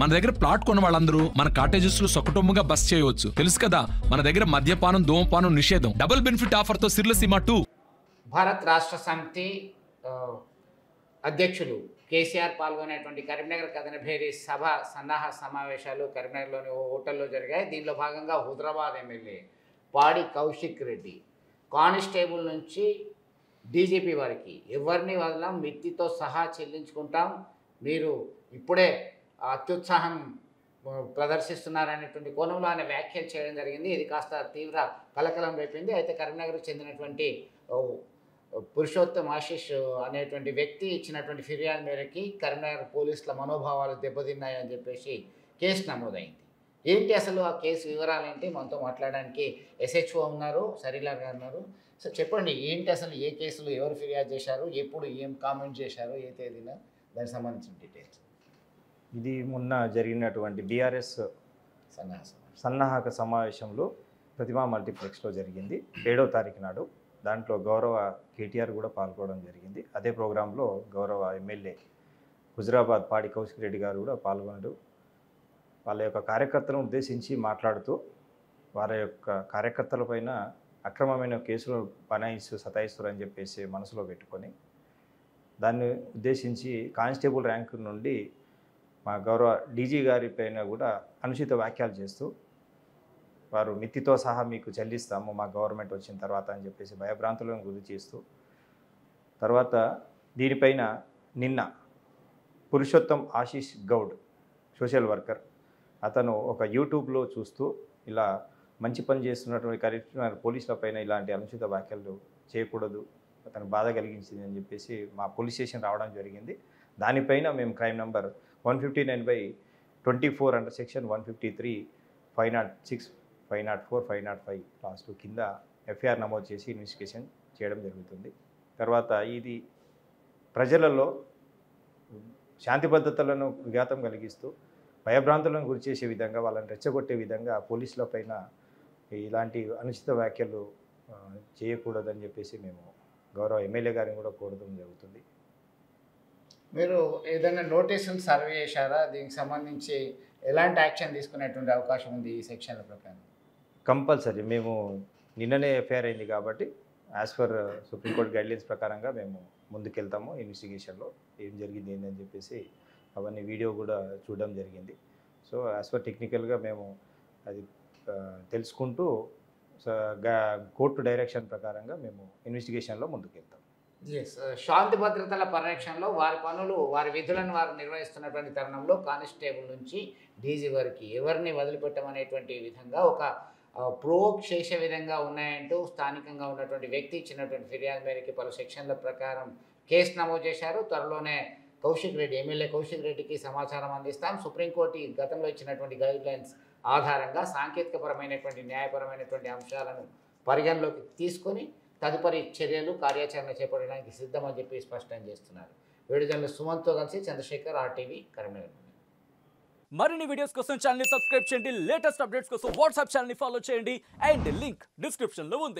మన దగ్గర ప్లాట్ కొన్న వాళ్ళందరూ మన కాటేజెస్ లో సకుటుంబంగా బస్ చేయవచ్చు. తెలుసు కదా, మన దగ్గర మద్యపానం ధూమపానం నిషేధం. డబుల్ బెనిఫిట్ ఆఫర్ తో సిర్లసీమ 2. భారత్ రాష్ట్ర సమితి అధ్యక్షులు కేసీఆర్ పాల్గొనేటువంటి కరీంనగర్ కదనభేరి సభ సన్నాహ సమావేశాలు కరీంనగర్లోని ఓ హోటల్లో జరిగాయి. దీనిలో భాగంగా హుజరాబాద్ ఎమ్మెల్యే పాడి కౌశిక్ రెడ్డి కానిస్టేబుల్ నుంచి డీజీపీ వారికి ఎవరిని వదలం, మిత్తితో సహా చెల్లించుకుంటాం, మీరు ఇప్పుడే అత్యుత్సాహం ప్రదర్శిస్తున్నారనేటువంటి కోణంలో ఆయన వ్యాఖ్యలు చేయడం జరిగింది. ఇది కాస్త తీవ్ర కలకలం రేపింది. అయితే కరీంనగర్కు చెందినటువంటి పురుషోత్తమ్ ఆశీష్ అనేటువంటి వ్యక్తి ఇచ్చినటువంటి ఫిర్యాదు మేరకి కరీంనగర్ పోలీసుల మనోభావాలు దెబ్బతిన్నాయని చెప్పేసి కేసు నమోదైంది. ఏంటి అసలు ఆ కేసు వివరాలు ఏంటి? మనతో మాట్లాడడానికి ఎస్హెచ్ఓ ఉన్నారు, సరిలా గారు ఉన్నారు. సో చెప్పండి, ఏంటి అసలు, ఏ కేసులు ఎవరు ఫిర్యాదు చేశారు, ఎప్పుడు ఏం కామెంట్ చేశారు, ఏ తేదీన, దానికి సంబంధించిన డీటెయిల్స్. ఇది మొన్న జరిగినటువంటి బీఆర్ఎస్ సన్నాహక సమావేశంలో ప్రతిమా మల్టీప్లెక్స్లో జరిగింది 7వ తారీఖు నాడు. దాంట్లో గౌరవ కేటీఆర్ కూడా పాల్గొనడం జరిగింది. అదే ప్రోగ్రాంలో గౌరవ ఎమ్మెల్యే హుజరాబాద్ పాడి కౌశిక్ రెడ్డి గారు కూడా పాల్గొనడం, వాళ్ళ యొక్క కార్యకర్తలను ఉద్దేశించి మాట్లాడుతూ వారి యొక్క కార్యకర్తలపైన అక్రమమైన కేసులు సతాయిస్తారు అని చెప్పేసి మనసులో పెట్టుకొని దాన్ని ఉద్దేశించి కానిస్టేబుల్ ర్యాంక్ నుండి మా గౌరవ డీజీ గారి పైన కూడా అనుచిత వ్యాఖ్యలు చేస్తూ వారు మిత్తితో సహా మీకు చెల్లిస్తాము మా గవర్నమెంట్ వచ్చిన తర్వాత అని చెప్పేసి భయభ్రాంతులను గురి చేస్తూ, తర్వాత దీనిపైన నిన్న పురుషోత్తమ్ ఆశీష్ గౌడ్ సోషల్ వర్కర్ అతను ఒక యూట్యూబ్లో చూస్తూ ఇలా మంచి పని చేస్తున్నటువంటి కరీంనగర్ పోలీసుల పైన ఇలాంటి అనుచిత వ్యాఖ్యలు చేయకూడదు, అతను బాధ కలిగించింది అని చెప్పేసి మా పోలీస్ స్టేషన్ రావడం జరిగింది. దానిపైన మేము crime number 159/24 under section 153, 506, 504, 505 last కింద ఎఫ్ఐఆర్ నమోదు చేసి ఇన్వెస్టిగేషన్ చేయడం జరుగుతుంది. తర్వాత ఇది ప్రజలలో శాంతి భద్రతలను విఘాతం కలిగిస్తూ భయభ్రాంతులను గురి చేసే విధంగా, వాళ్ళని రెచ్చగొట్టే విధంగా పోలీసుల పైన ఇలాంటి అనుచిత వ్యాఖ్యలు చేయకూడదని చెప్పేసి మేము గౌరవ ఎమ్మెల్యే గారిని కూడా కోరడం జరుగుతుంది. మీరు ఏదైనా నోటీసులు సర్వే చేశారా? దీనికి సంబంధించి ఎలాంటి యాక్షన్ తీసుకునేటువంటి అవకాశం ఉంది ఈ సెక్షన్ల ప్రకారం? కంపల్సరీ మేము నిన్ననే ఎఫ్ఐఆర్ అయింది కాబట్టి యాజ్ పర్ సుప్రీంకోర్టు గైడ్లైన్స్ ప్రకారంగా మేము ముందుకెళ్తాము. ఇన్వెస్టిగేషన్లో ఏం జరిగింది ఏంటని చెప్పేసి అవన్నీ వీడియో కూడా చూడడం జరిగింది. సో యాజ్ పర్ టెక్నికల్గా మేము అది తెలుసుకుంటూ కోర్టు డైరెక్షన్ ప్రకారంగా మేము ఇన్వెస్టిగేషన్లో ముందుకెళ్తాం. శాంతి భద్రతల పరిరక్షణలో వారి పనులు, వారి విధులను వారు నిర్వహిస్తున్నటువంటి తరుణంలో కానిస్టేబుల్ నుంచి డీజీ వరకు ఎవరిని వదిలిపెట్టమనేటువంటి విధంగా ఒక ప్రోవోక్ చేసే విధంగా ఉన్నాయంటూ స్థానికంగా ఉన్నటువంటి వ్యక్తి ఇచ్చినటువంటి ఫిర్యాదు మేరకు పలు సెక్షన్ల ప్రకారం కేసు నమోదు చేశారు. త్వరలోనే కౌశిక్ రెడ్డి, ఎమ్మెల్యే కౌశిక్ రెడ్డికి సమాచారం అందిస్తాం. సుప్రీంకోర్టు గతంలో ఇచ్చినటువంటి గైడ్లైన్స్ ఆధారంగా సాంకేతికపరమైనటువంటి న్యాయపరమైనటువంటి అంశాలను పరిగణలోకి తీసుకొని తదుపరి చర్యలు కార్యాచరణ చేపట్టడానికి సిద్ధమని చెప్పి స్పష్టం చేస్తున్నారు. వీడియోలో సుమంత్తో కలిసి చంద్రశేఖర్, RTV, కరీంనగర్. మరిన్ని వీడియోస్ కోసం ఛానల్ ని సబ్స్క్రైబ్ చేయండి, లేటెస్ట్ అప్డేట్స్ కోసం వాట్సాప్ ఛానల్ ని ఫాలో చేయండి అండ్ లింక్ డిస్క్రిప్షన్ లో ఉంది.